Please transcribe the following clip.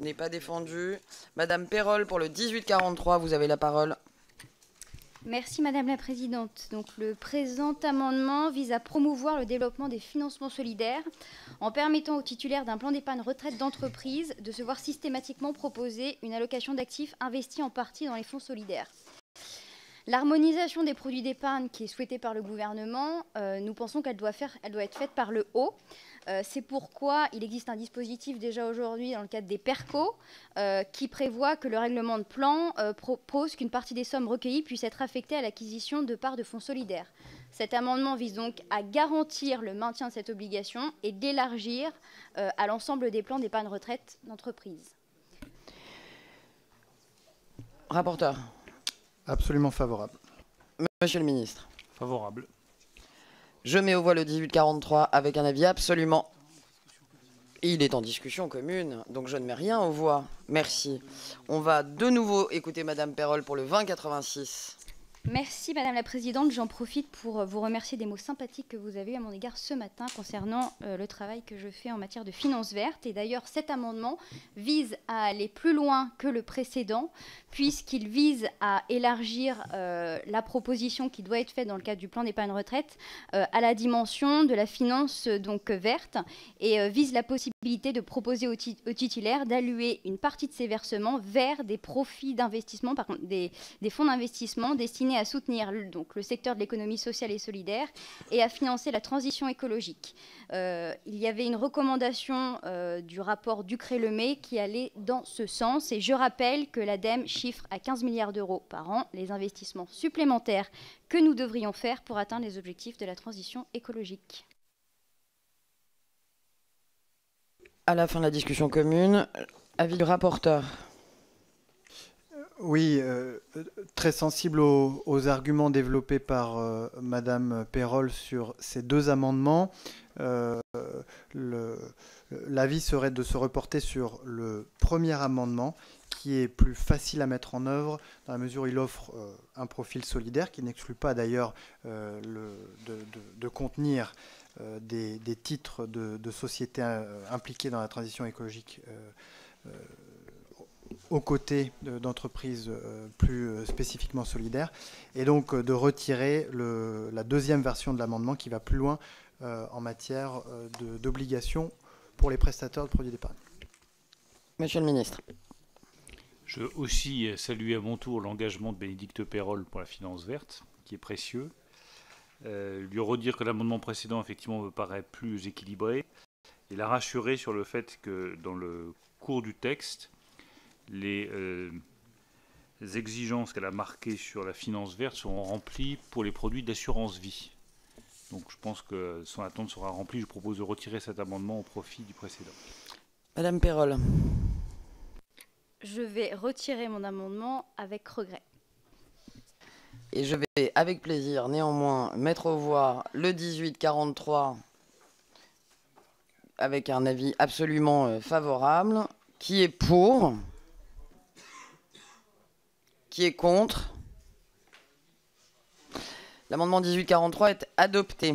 n'est pas défendu. Madame Perrol, pour le 1843, vous avez la parole. Merci Madame la Présidente. Donc, le présent amendement vise à promouvoir le développement des financements solidaires en permettant aux titulaires d'un plan d'épargne retraite d'entreprise de se voir systématiquement proposer une allocation d'actifs investis en partie dans les fonds solidaires. L'harmonisation des produits d'épargne qui est souhaitée par le gouvernement, nous pensons qu'elle doit être faite par le haut. C'est pourquoi il existe un dispositif déjà aujourd'hui dans le cadre des PERCO qui prévoit que le règlement de plan propose qu'une partie des sommes recueillies puisse être affectée à l'acquisition de parts de fonds solidaires. Cet amendement vise donc à garantir le maintien de cette obligation et d'élargir à l'ensemble des plans d'épargne retraite d'entreprise. Rapporteur. Absolument favorable. Monsieur le ministre. Favorable. Je mets aux voix le 1843 avec un avis absolument. Il est en discussion commune, donc je ne mets rien aux voix. Merci. On va de nouveau écouter Madame Perrol pour le 2086. Merci Madame la Présidente. J'en profite pour vous remercier des mots sympathiques que vous avez eu à mon égard ce matin concernant le travail que je fais en matière de finances vertes. Et d'ailleurs, cet amendement vise à aller plus loin que le précédent, puisqu'il vise à élargir la proposition qui doit être faite dans le cadre du plan d'épargne retraite à la dimension de la finance donc verte et vise la possibilité de proposer aux titulaires d'allouer une partie de ces versements vers des profits d'investissement, par contre des fonds d'investissement destinés à soutenir donc le secteur de l'économie sociale et solidaire et à financer la transition écologique. Il y avait une recommandation du rapport Ducré-Lemay qui allait dans ce sens et je rappelle que l'ADEME chiffre à 15 milliards d'euros par an les investissements supplémentaires que nous devrions faire pour atteindre les objectifs de la transition écologique. À la fin de la discussion commune, avis du rapporteur. Oui, très sensible aux arguments développés par Madame Perrol sur ces deux amendements. L'avis serait de se reporter sur le premier amendement qui est plus facile à mettre en œuvre dans la mesure où il offre un profil solidaire qui n'exclut pas d'ailleurs de contenir des titres de sociétés impliquées dans la transition écologique aux côtés d'entreprises plus spécifiquement solidaires, et donc de retirer la deuxième version de l'amendement qui va plus loin en matière d'obligations pour les prestataires de produits d'épargne. Monsieur le ministre. Je veux aussi saluer à mon tour l'engagement de Bénédicte Perrol pour la finance verte, qui est précieux. Lui redire que l'amendement précédent, effectivement, me paraît plus équilibré, et la rassurer sur le fait que dans le cours du texte, les exigences qu'elle a marquées sur la finance verte seront remplies pour les produits d'assurance vie. Donc je pense que son attente sera remplie. Je propose de retirer cet amendement au profit du précédent. Madame Perrol. Je vais retirer mon amendement avec regret. Et je vais avec plaisir néanmoins mettre aux voix le 1843 avec un avis absolument favorable. Qui est pour? Qui est contre? L'amendement 1843 est adopté.